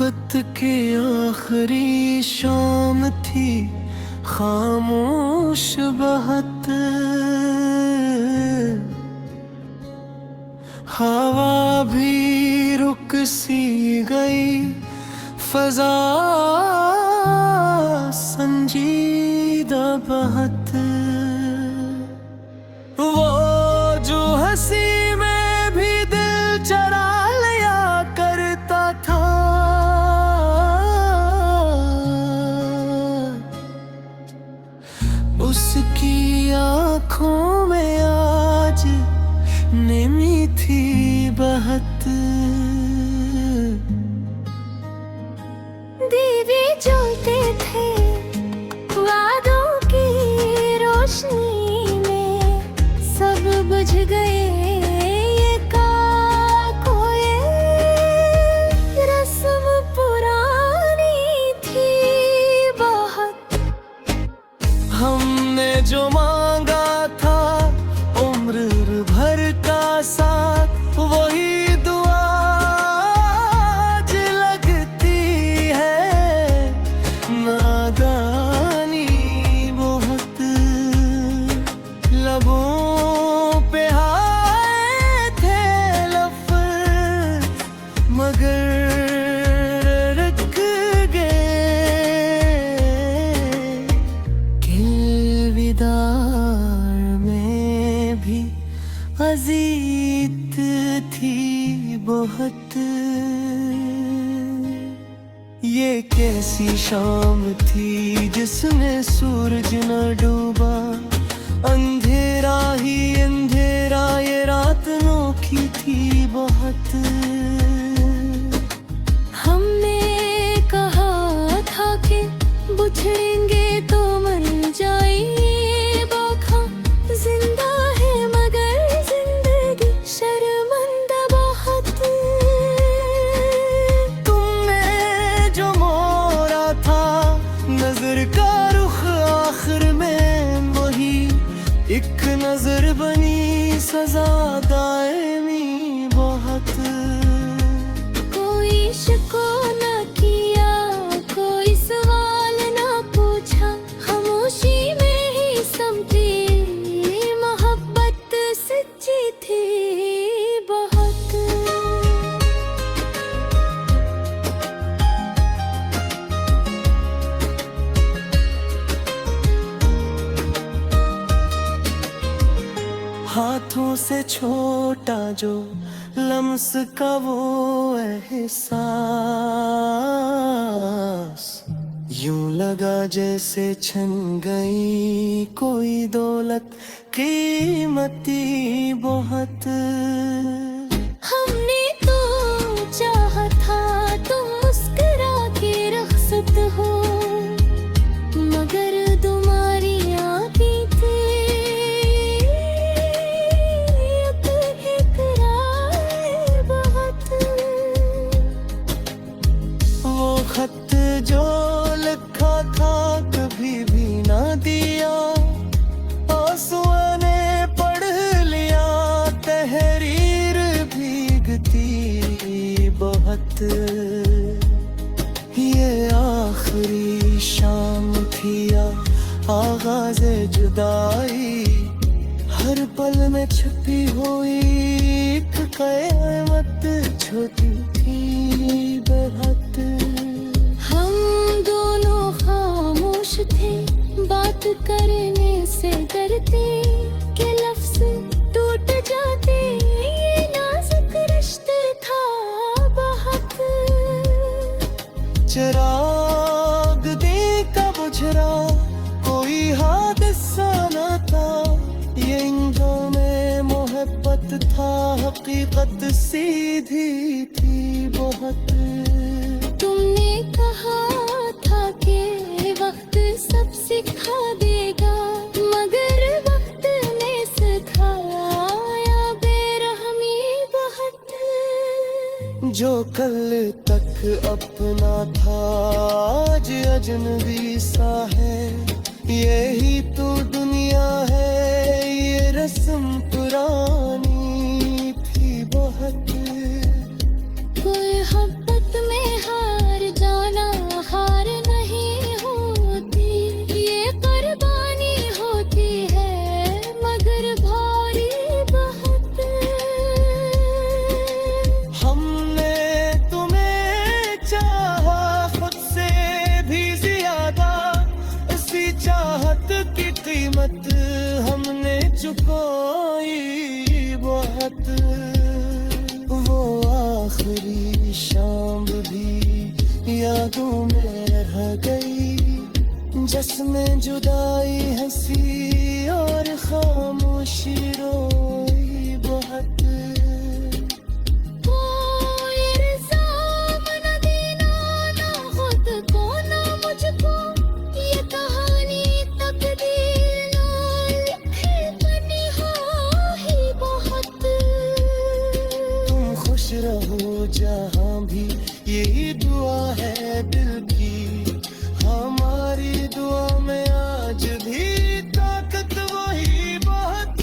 मोहब्बत की आखिरी शाम थी, खामोश बहुत। हवा भी रुक सी गई, फजा संजीदा बहुत। वो जो हंसी में भी दिल चरा लिया करता था, उसकी आंखों में आज नेमी थी बहुत। दीवे जलते थे वादों की रोशनी में, सब बुझ गए ये कोई रस्म पुरानी थी बहुत। हमने जो मांगा था उम्र भर का साथ, वही दुआ आज लगती है नादानी बहुत। लबों पे आए थे लफ्ज़ मगर रख गए किलविदार में भी अजीत थी बहुत। ये कैसी शाम थी जिसमें सूरज न डूबा, अंधेरा ही अंधेरा ये रात अनोखी थी बहुत। हमने कहा था कि बिछड़ेंगे तो मर जाएंगे बाखा, जिंदा है मगर जिंदगी शर्मिंदा बहुत। तुमने जो मोड़ा था नजर का रुख आखिर में, वही एक नजर बनी सजा दायमी बहुत। कोई शिको न किया, कोई सवाल न पूछा, खामोशी में ही समझी मोहब्बत सच्ची थी बहुत। हाथों से छोटा जो लम्स का वो एहसास, यूं लगा जैसे छन गई कोई दौलत कीमती बहुत। हमने तो चाहा था तुम मुस्कुरा के रखसत हो, मगर तुम्हारी आँखें थी इकरार बहुत। वो खत जो लिखा था कभी भी ना दिया, आंसुओं ने पढ़ लिया तहरीर भीगती बहुत। ये आखिरी शाम थी या आगाज़ जुदाई, हर पल में छुपी हुई एक क़यामत छोटी थी बहुत। हम दोनों खामोश थे, बात करने से डरते कि लफ्ज़ टूट जाते, ये नाजुक रिश्ता था बहुत। चिराग दी का बुझरा कोई हादसा न था, ये इंजन में मोहब्बत था हकीकत सीधी थी बहुत। तुमने कहा था कि वक्त सब सिखा देगा, मगर वक्त ने सिखाया बेरहमी बहुत। जो कल तक अपना था आज अजनबी सा है, यही तो दुनिया है ये रस्म पुरानी थी बहुत। कोई मोहब्बत में हार कोई बहुत। वो आखिरी शाम भी यादों में रह गई, जिसमें जुदाई हंसी और खामोशी रोई बहुत। कोई इल्ज़ाम न देना, ना खुद को ना मुझको, ये कहानी तकदीर ना लिखे तन्हाई बहुत। तुम खुश रहो जहाँ भी, यही दुआ है दिल की। हमारी दुआ में आज भी ताकत वही बहुत।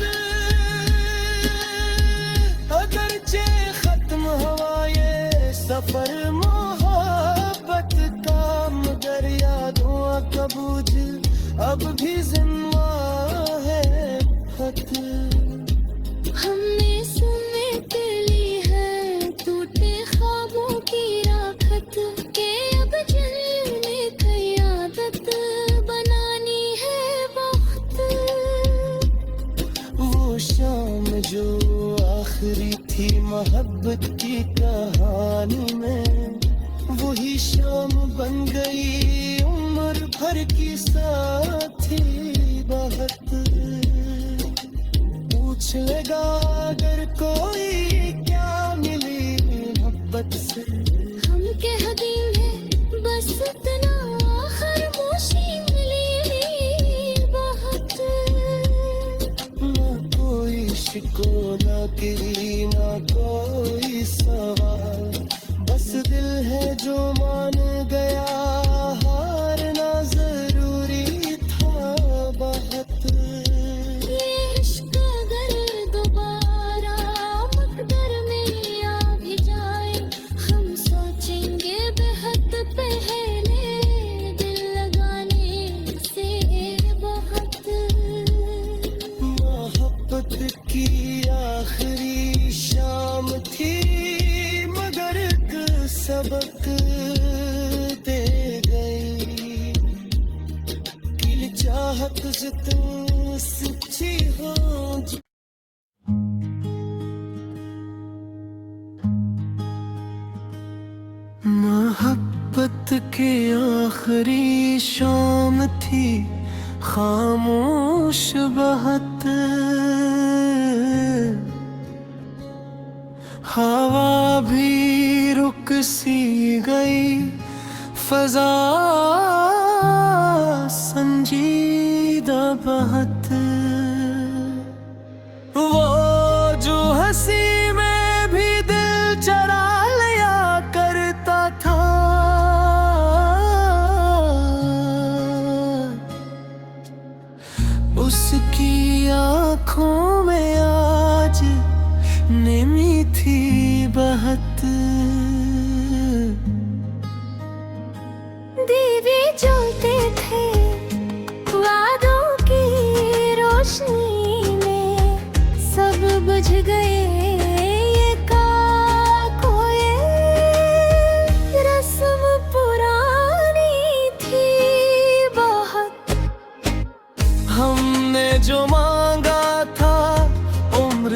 अगरचे खत्म हुआ ये सफर मोहब्बत का, मगर यादों का बोझ अब भी जिंदा है खत। हमने समेट ली है टूटे ख्वाबों की राखत, के अब जलने की आदत बनानी है वक्त। वो शाम जो आखिरी थी मोहब्बत की कहानी में, वही शाम बन गई उम्र भर की साथी बहुत। पूछ लेगा अगर कोई क्या मिली मोहब्बत से, हम कह देंगे बस इतना, खामोशी मिली बहुत। ना कोई शिको ना गिरी ना कोई सवाल, बस दिल है जो मान गया हारना जरूरी था बहुत। ये इश्क अगर दोबारा मकदर में आ भी जाए, हम सोचेंगे बेहद पहले दिल लगाने से बहुत। मोहब्बत की आखिरी शाम थी, मगर एक सबक दे गई कि चाहत से तुम सच्ची हो। मोहब्बत की आखिरी शाम थी, खामोश बहुत। हवा भी रुक सी गई, फजा संजीदा बहुत। वो जो हंसी में भी दिल चरा लिया करता था, उसकी आंखों में आज नेमी थी बहुत। दीवे जलते थे वादों की रोशनी में, सब बुझ गए ये कोई रस्म पुरानी थी बहुत। हमने जो मांगा था उम्र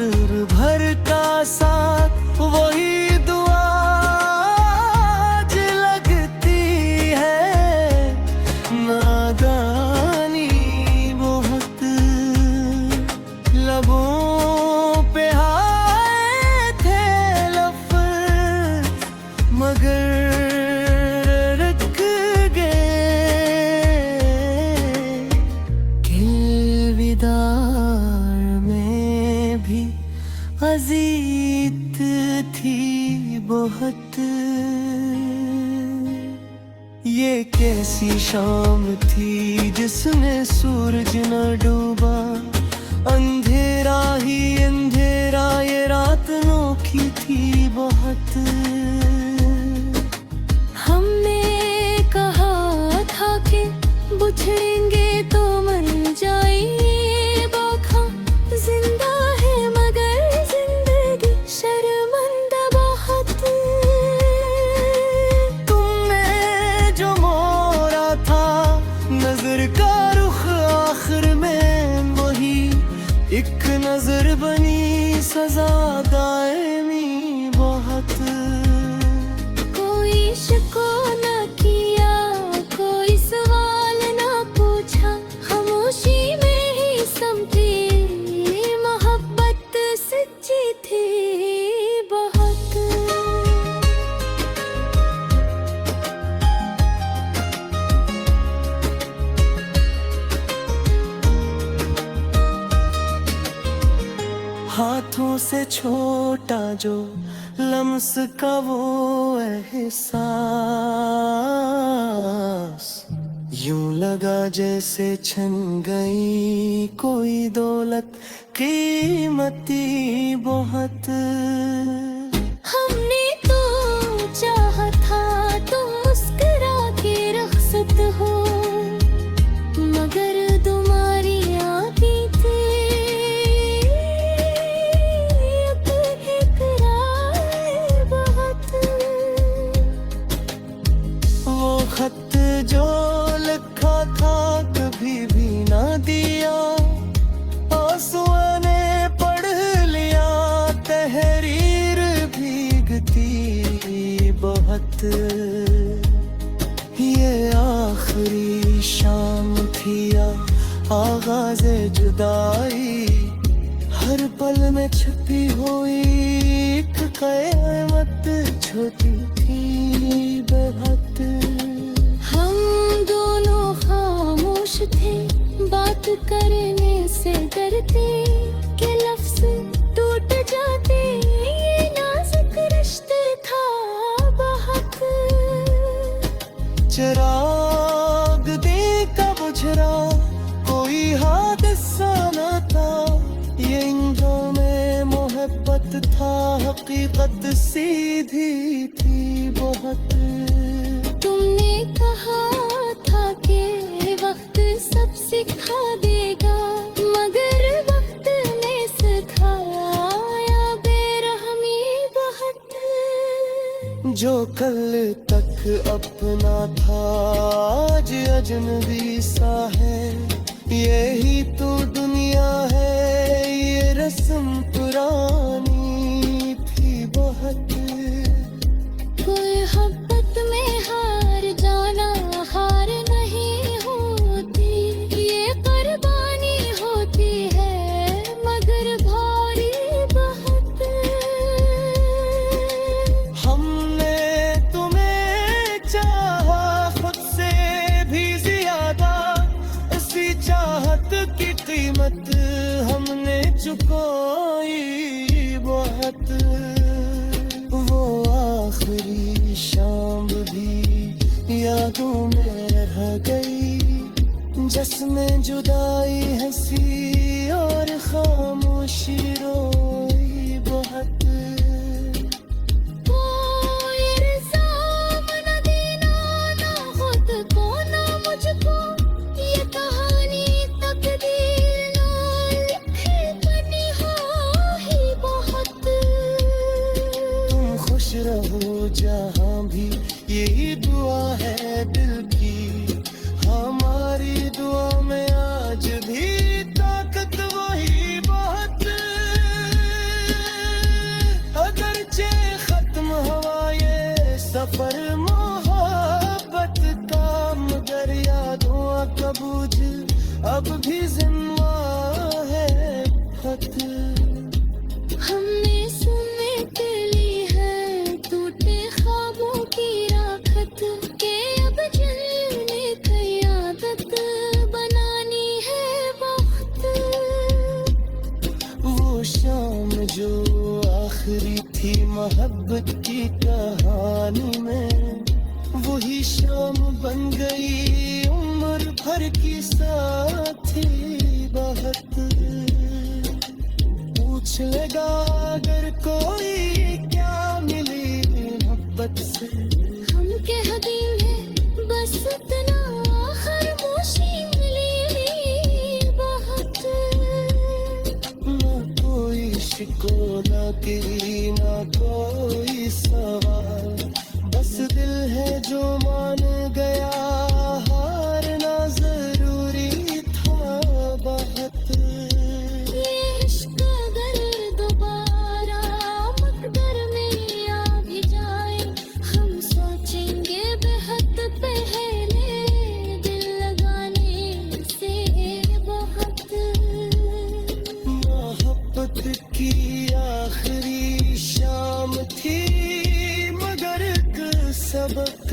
भर का साथ, वही दुआ आज लगती है नादानी बहुत। लबों पे आए थे लफ्ज़, मगर रख गए किलविदार में भी अजीत थी बहुत। ये कैसी शाम थी जिसमें सूरज न डूबा, अंधेरा ही अंधेरा, ये रात अनोखी थी बहुत। हमने कहा था कि बुझेंगे तो मर जाएंगे बाखा, जिंदा है मगर जिंदगी शर्मंदा बहुत। तुमने जो मोड़ा था नजर का रुख आखिर में, वही एक नजर बनी सजा दायमी बहुत। कोई शिको न किया, कोई सवाल न पूछा, खामोशी में ही समझी मोहब्बत सच्ची थी बहुत। हाथों से छोटा जो लम्स का वो एहसास, यूं लगा जैसे छन गई कोई दौलत कीमती बहुत। हमने तो चाहा था तुम मुस्कुरा के रुखसत हो, मगर तुम्हारी आंखें थी अब इकरार बहुत। वो खत जो लिखा था कभी भी ना दिया, आंसुओं ने पढ़ लिया, तहरीर भीगती बहुत। ये आखिरी शाम थी या आगाज़ जुदाई, हर पल में छुपी हुई एक क़यामत छोटी थी बहुत। हम दोनों खामोश थे, बात करने से डरते कि लफ्ज़ टूट जाते, ये नाजुक रिश्ता था बहुत। चिराग दी का बुझरा कोई हादसा न था, ये इंजों में मोहब्बत था, हकीकत सीधी थी बहुत। तुमने कहा था कि वक्त सब सिखा देगा, मगर वक्त ने सिखाया बेरहमी बहुत। जो कल तक अपना था आज अजनबी सा है, यही तो दुनिया है, ये रस्म पुरानी थी बहुत। कोई मोहब्बत में हार जाना हार नहीं होती, ये कुर्बानी होती है मगर भारी बहुत। हमने तुम्हें चाहा खुद से भी ज्यादा, इसी चाहत की कीमत हमने चुकाई बहुत। वो आखिरी शाम भी यादों में रह गई, जिसमें जुदाई हंसी और खामोशी रोई बहुत। कोई इल्ज़ाम न देना, ना खुद को ना मुझको, ये कहानी तकदीर ना लिखे बनी हो ही बहुत। तुम खुश रहो जहाँ भी, यही दुआ है दिल की, हमारी दुआ में आज भी ताकत वही बहुत। अगरचे खत्म हुआ ये सफर मोहब्बत का, मगर यादों का बोझ अब भी जिम्मा है बहुत। हमने समेट ली है टूटे ख्वाबों की राखत, के अब जलने की आदत बनानी है वक्त। वो शाम जो आखिरी थी मोहब्बत की कहानी में, वही शाम बन गई उम्र भर की साथी बहुत। पूछ लेगा अगर कोई क्या मिली मोहब्बत से, हम कह देंगे बस इतना, खामोशी मिली बहुत। ना कोई शिकवा की ना कोई सवाल, बस दिल है जो मान गया हारना जरूरी था बहुत। ये की आखिरी शाम थी मगर एक सबक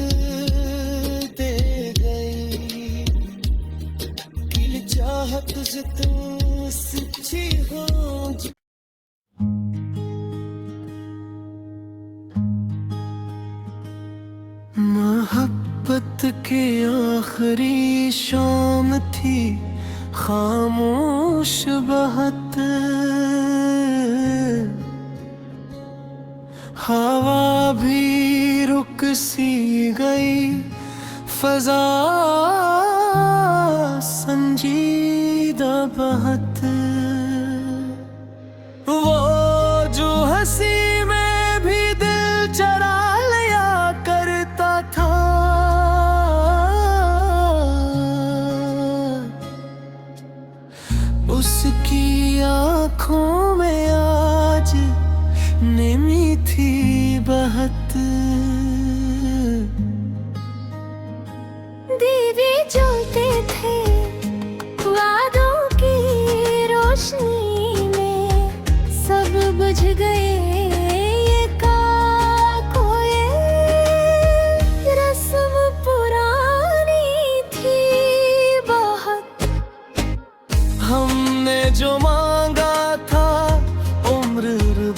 दे गई कि चाहत से तुम सच्ची हो। मोहब्बत की आखिरी शाम थी खामोश बहुत, हवा भी रुक सी गई, फजा संजीदा बहुत। वो जो हंसी में भी दिल चरा लिया करता था, उसकी आँखों में आज नेमी थी बहुत। दीवे जलते थे वादों की रोशनी में, सब बुझ गए ये कोई रस्म पुरानी थी बहुत। हमने जो मांगा था उम्र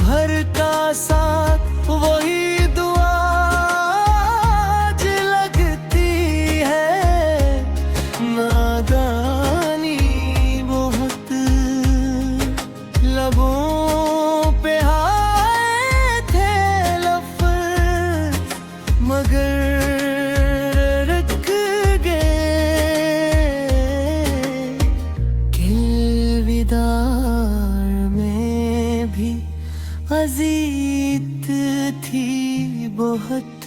भर का साथ, वही दुआ आज लगती है नादानी बहुत। लबों पे आए थे लफ्ज़ मगर रख गए किलविदार में भी अजीत थी बहुत।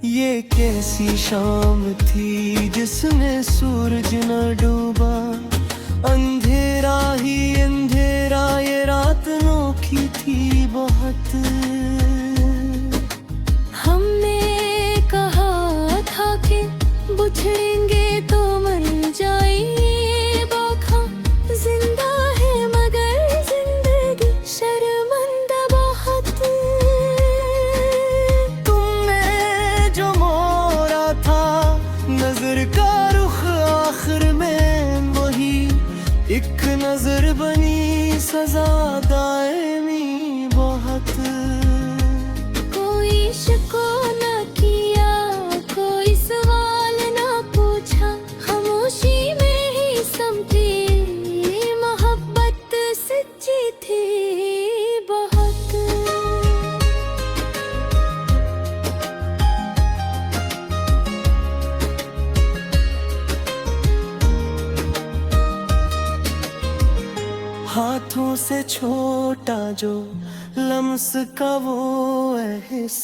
ये कैसी शाम थी जिसमें सूरज न डूबा, अंधेरा ही अंधेरा ये रात अनोखी थी बहुत। हमने कहा था कि बिछड़ेंगे तो मर जाएंगे बाखा, जिंदा है मगर जिंदगी शर्मिंदा बहुत। तुमने जो मोड़ा था नजर का रुख आखिर में, वही एक नजर बनी सजा दायमी बहुत। कोई शिको न किया, कोई सवाल न पूछा, खामोशी में ही समझी मोहब्बत सच्ची थी बहुत। हाथों से छोटा जो लम्स का वो एहसास,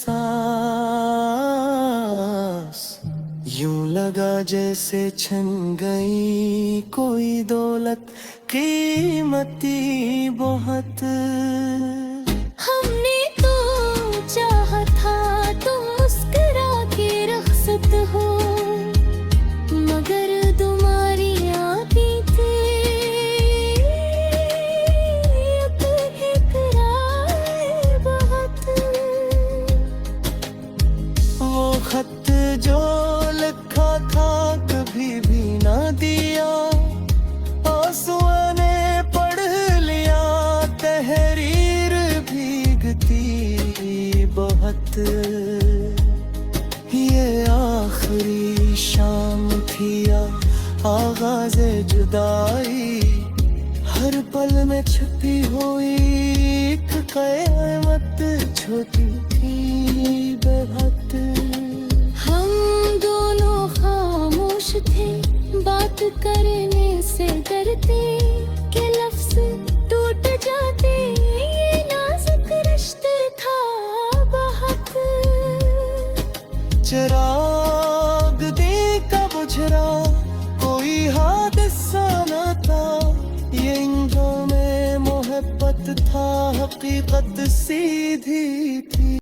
यूं लगा जैसे छन गई कोई दौलत कीमती बहुत। हमने तो चाहा था तुम मुस्कुरा के रखसत हो, मगर तुम्हारी आती थी इकरार बहुत। वो खत जो लिखा था कभी भी ना दिया, आंसुओं ने पढ़ लिया, तहरीर भीगती बहुत। ये आखिरी शाम थी आगाज़ जुदाई, हर पल में छुपी हुई एक क़यामत छोटी थी बहुत। हम दोनों खामोश थे, बात करने से डरते कि लफ्ज़ टूट जाते, ये नाजुक रिश्ता था बहुत। चिराग दी का बुझरा कोई हादसा न था, ये इंद्रों में मोहब्बत था हकीकत सीधी